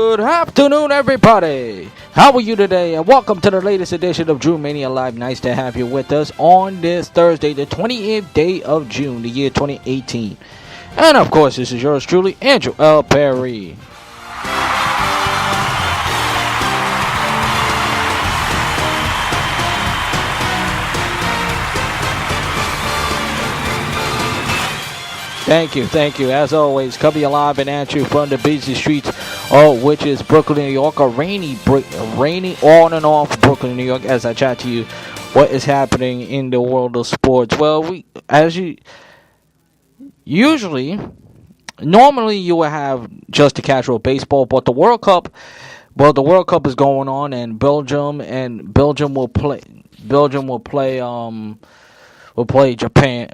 Good afternoon, everybody. How are you today? And welcome to the latest edition of Drew Mania Live. Nice to have you with us on this Thursday, the 28th day of June, the year 2018. And of course, this is yours truly, Andrew L. Perry. Thank you. As always, coming alive and at you from the busy streets, which is Brooklyn, New York, or rainy on and off Brooklyn, New York, as I chat to you what is happening in the world of sports. Well, normally you would have just the casual baseball, but the World Cup is going on, and Belgium will play Japan,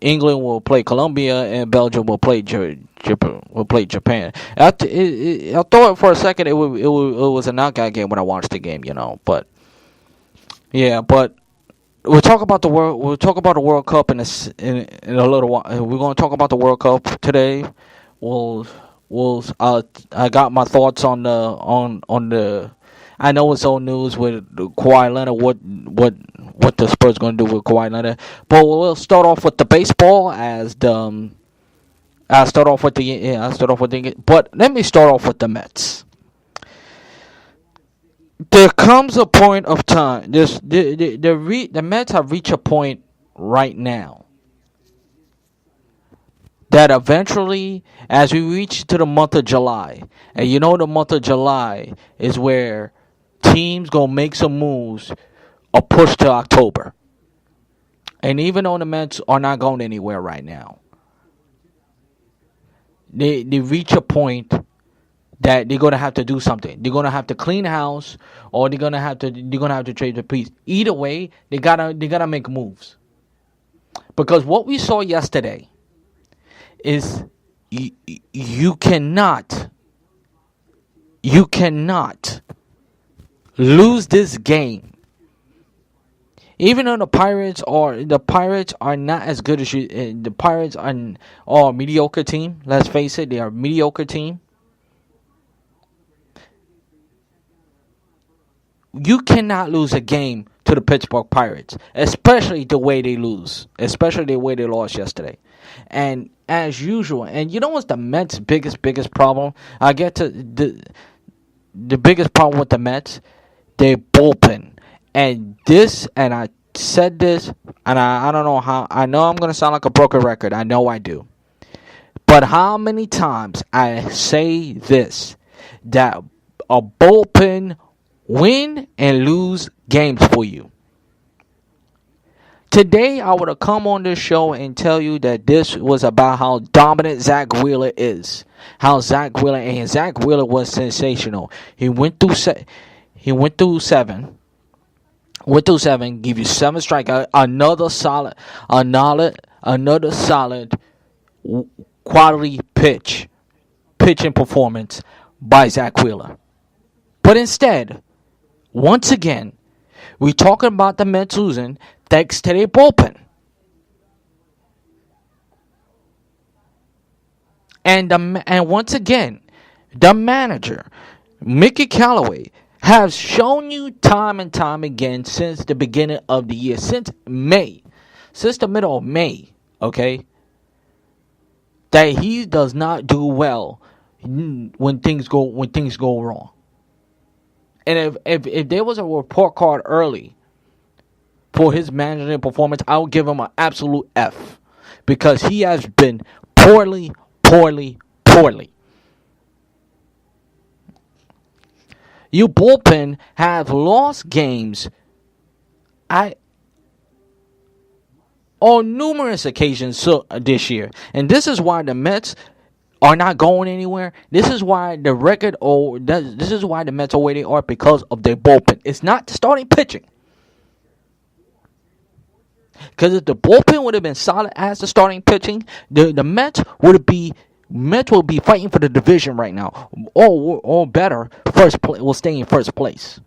England will play Colombia, and Belgium will play Japan. I thought for a second it was a knockout game when I watched the game, But yeah, but we'll talk about the World Cup in a little while. We're going to talk about the World Cup today. I got my thoughts on the. I know it's old news with Kawhi Leonard. What the Spurs going to do with Kawhi Leonard? But we'll start off with the baseball But let me start off with the Mets. There comes a point of time. The Mets have reached a point right now that eventually, as we reach to the month of July, and the month of July is where teams gonna make some moves or push to October. And even though the Mets are not going anywhere right now, they reach a point that they're gonna have to do something. They're gonna have to clean the house, or they're gonna have to trade the piece. Either way, they gotta make moves. Because what we saw yesterday is you cannot lose this game. Even though the Pirates are not as good as you. The Pirates are a mediocre team. Let's face it, they are a mediocre team. You cannot lose a game to the Pittsburgh Pirates, especially the way they lost yesterday. And as usual, and what's the Mets' biggest problem? I get to the biggest problem with the Mets, their bullpen. And I said this, and I don't know how. I know I'm going to sound like a broken record. I know I do. But how many times I say this, that a bullpen win and lose games for you. Today, I would have come on this show and tell you that this was about how dominant Zach Wheeler is. How Zach Wheeler was sensational. He went through seven. Give you 7 strikeouts. Another solid quality pitching performance by Zach Wheeler. But instead, once again, we're talking about the Mets losing thanks to their bullpen. And once again, the manager, Mickey Callaway, has shown you time and time again since the beginning of the year, since the middle of May, okay, that he does not do well when things go wrong. And if there was a report card early for his management performance, I would give him an absolute F, because he has been poorly. You bullpen have lost games on numerous occasions this year. And this is why the Mets are not going anywhere. This is why the Mets are where they are, because of their bullpen. It's not starting pitching. Because if the bullpen would have been solid as the starting pitching, the Mets will be fighting for the division right now, or better, will stay in first place.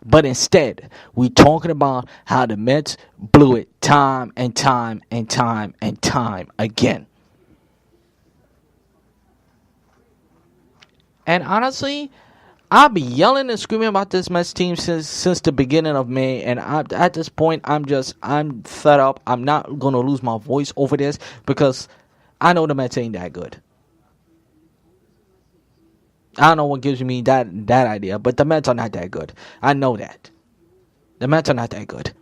But instead, we're talking about how the Mets blew it time and time and time and time again. And honestly, I'll be yelling and screaming about this Mets team since the beginning of May, and at this point, I'm fed up. I'm not gonna lose my voice over this because I know the Mets ain't that good. I don't know what gives me that idea, but the Mets are not that good. I know that. The Mets are not that good.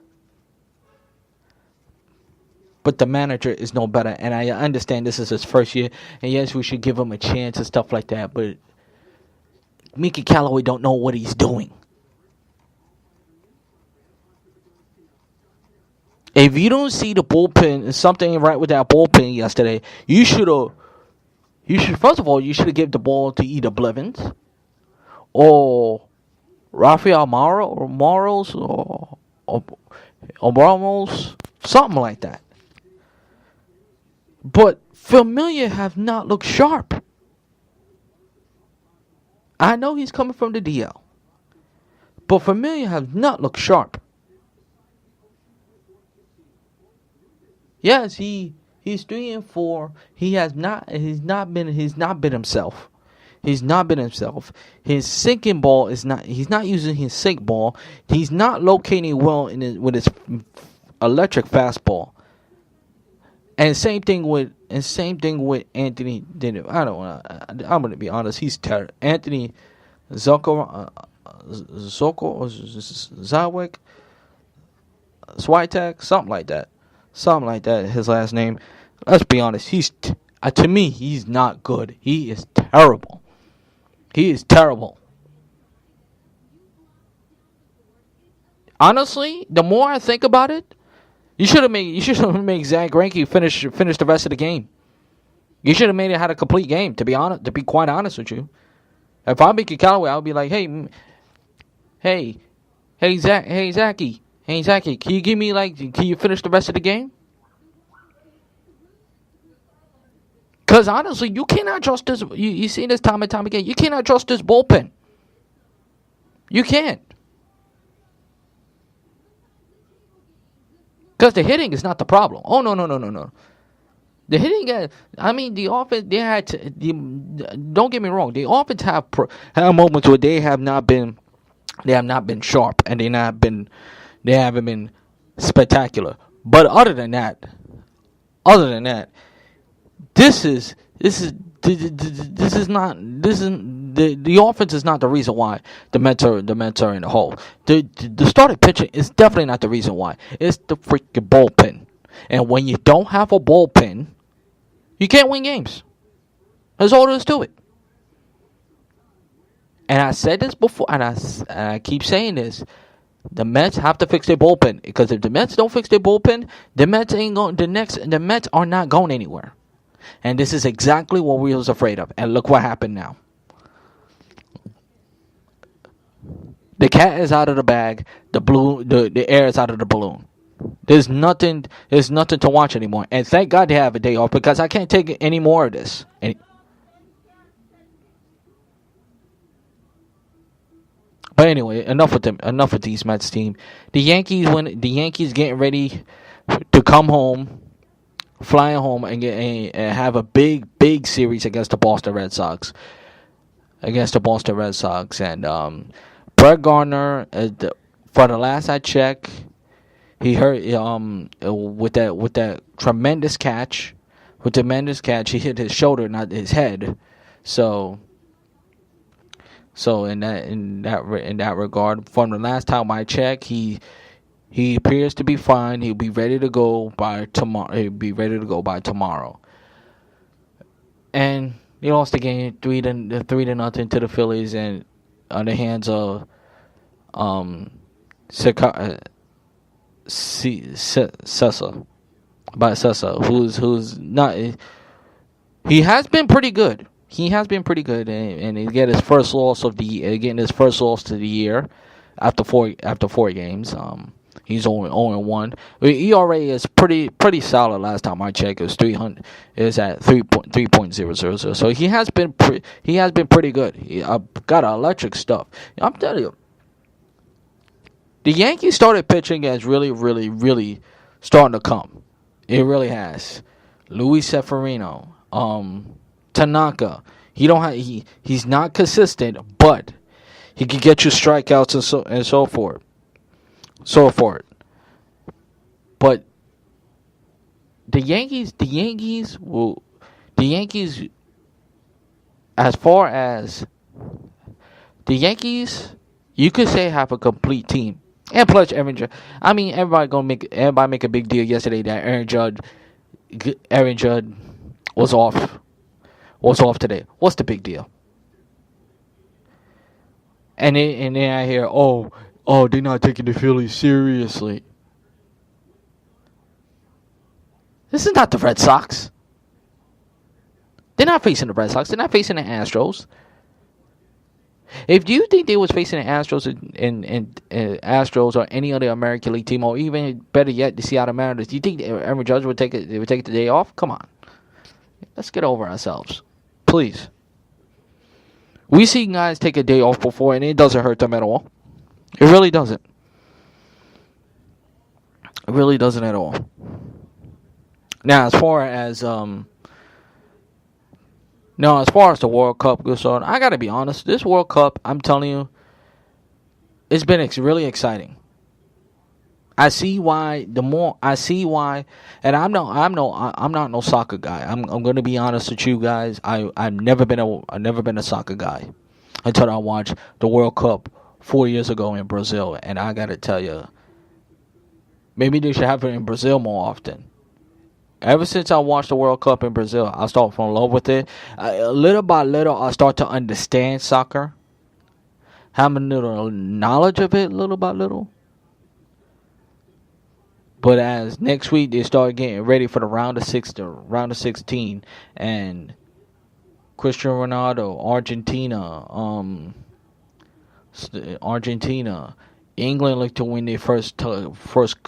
But the manager is no better, and I understand this is his first year, and yes, we should give him a chance and stuff like that, but Mickey Callaway don't know what he's doing. If you don't see the bullpen, something ain't right with that bullpen yesterday, you should first of all, you should have given the ball to either Blevins or Rafael Moros or Ramos, something like that. But Familia have not looked sharp. I know he's coming from the DL, but Familia have not looked sharp. Yes, he's 3-4. He's not been himself. He's not been himself. His sinking ball is not. He's not using his sink ball. He's not locating well with his electric fastball. And same thing with Anthony. I'm gonna be honest. He's terrible. Anthony Zoko Zawik Switek, something like that. His last name. Let's be honest. To me, he's not good. He is terrible. Honestly, the more I think about it, you should have made Zach Greinke finish the rest of the game. You should have made it had a complete game. To be quite honest with you, if I'm Mickey Callaway, I would be like, hey, Zachy, can you finish the rest of the game? Because honestly, you cannot trust this. You see this time and time again. You cannot trust this bullpen. You can't. Because the hitting is not the problem. Oh, no. The hitting, the offense, don't get me wrong. The offense have moments where they have not been sharp, and they haven't been spectacular. But other than that, the offense is not the reason why the Mets are in the hole. The starting pitching is definitely not the reason why. It's the freaking bullpen. And when you don't have a bullpen, you can't win games. That's all there is to it. And I said this before, and I keep saying this. The Mets have to fix their bullpen, because if the Mets don't fix their bullpen, the Mets are not going anywhere. And this is exactly what we was afraid of. And look what happened now. The cat is out of the bag. The air is out of the balloon. There's nothing to watch anymore. And thank God they have a day off, because I can't take any more of this. But anyway, enough with these Mets team. The Yankees getting ready to come home, flying home, and have a big series against the Boston Red Sox. And Brett Gardner, for the last I checked, he hurt with that tremendous catch. He hit his shoulder, not his head. So in that regard, from the last time I checked, he appears to be fine. He'll be ready to go by tomorrow. And he lost the game 3-0 to the Phillies, and on the hands of Sessa, who's not. He has been pretty good. And he get his first loss of the year, getting his first loss to the year after four games. He's 0-1. ERA is pretty solid. Last time I checked, it was 300. Is at 3.000. So he has been pretty good. He got electric stuff. I'm telling you, the Yankees started pitching against really starting to come. It really has. Luis Severino, Tanaka. He's not consistent, but he can get you strikeouts and so forth. But the Yankees, as far as the Yankees, you could say have a complete team. And plus Aaron Judge. I mean, everybody make a big deal yesterday that Aaron Judge was off today. What's the big deal? And then I hear, oh, they're not taking the Phillies seriously. This is not the Red Sox. They're not facing the Red Sox. They're not facing the Astros. If you think they was facing the Astros and Astros or any other American League team, or even better yet, the Seattle Mariners, do you think Aaron Judge would take the day off? Come on, let's get over ourselves, please. We see guys take a day off before, and it doesn't hurt them at all. It really doesn't. It really doesn't at all. Now, as far as the World Cup goes on, I gotta be honest. This World Cup, I'm telling you, it's been really exciting. I see why. And I'm not no soccer guy. I'm gonna be honest with you guys. I've never been a soccer guy until I watched the World Cup 4 years ago in Brazil, and I gotta tell you, maybe they should have it in Brazil more often. Ever since I watched the World Cup in Brazil, I started falling in love with it. Little by little, I start to understand soccer. Have a little knowledge of it, little by little. But as next week, they start getting ready for the round of 16, and Cristiano Ronaldo, Argentina, England looked to win their first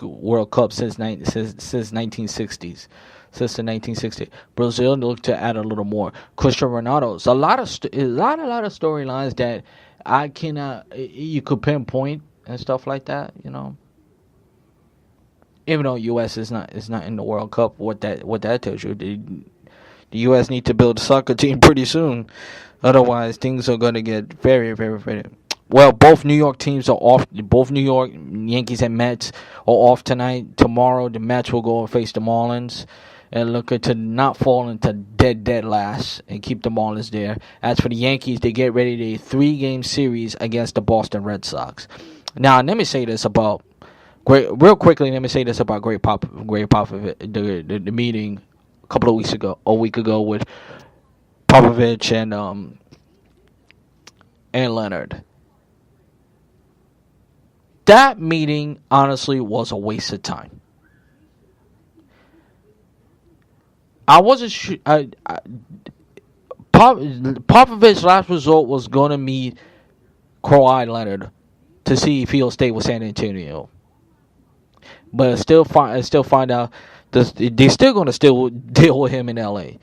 World Cup since 1960s. Since the 1960s, Brazil looked to add a little more. Cristiano Ronaldo. So a lot of storylines that I cannot, you could pinpoint and stuff like that. You know, even though U.S. is not in the World Cup, what that tells you, the U.S. need to build a soccer team pretty soon, otherwise things are going to get very, very, very. Well, both New York teams are off. Both New York Yankees and Mets are off tonight. Tomorrow, the Mets will go and face the Marlins and look to not fall into dead last and keep the Marlins there. As for the Yankees, they get ready to 3-game series against the Boston Red Sox. Now, let me say this about Gregg Popovich, the meeting a week ago with Popovich and Leonard. That meeting, honestly, was a waste of time. I wasn't sure. Popovich's last resort was going to meet Kawhi Leonard to see if he'll stay with San Antonio. But still find out they're still going to deal with him in L.A.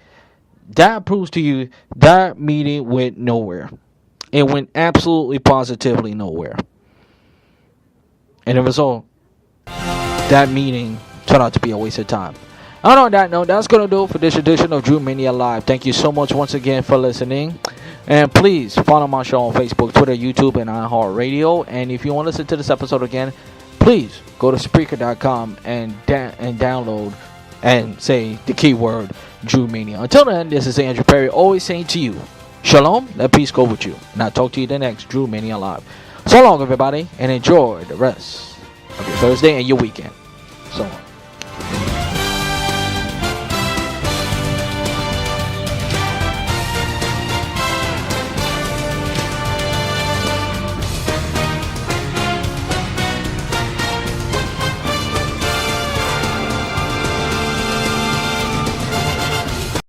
That proves to you that meeting went nowhere. It went absolutely positively nowhere. And the result, that meeting turned out to be a waste of time. And on that note, that's going to do it for this edition of Drew Mania Live. Thank you so much once again for listening. And please follow my show on Facebook, Twitter, YouTube, and iHeartRadio. And if you want to listen to this episode again, please go to Spreaker.com and download and say the keyword Drew Mania. Until then, this is Andrew Perry, always saying to you, Shalom, let peace go with you. And I'll talk to you the next Drew Mania Live. So long, everybody, and enjoy the rest of your Thursday and your weekend. So long.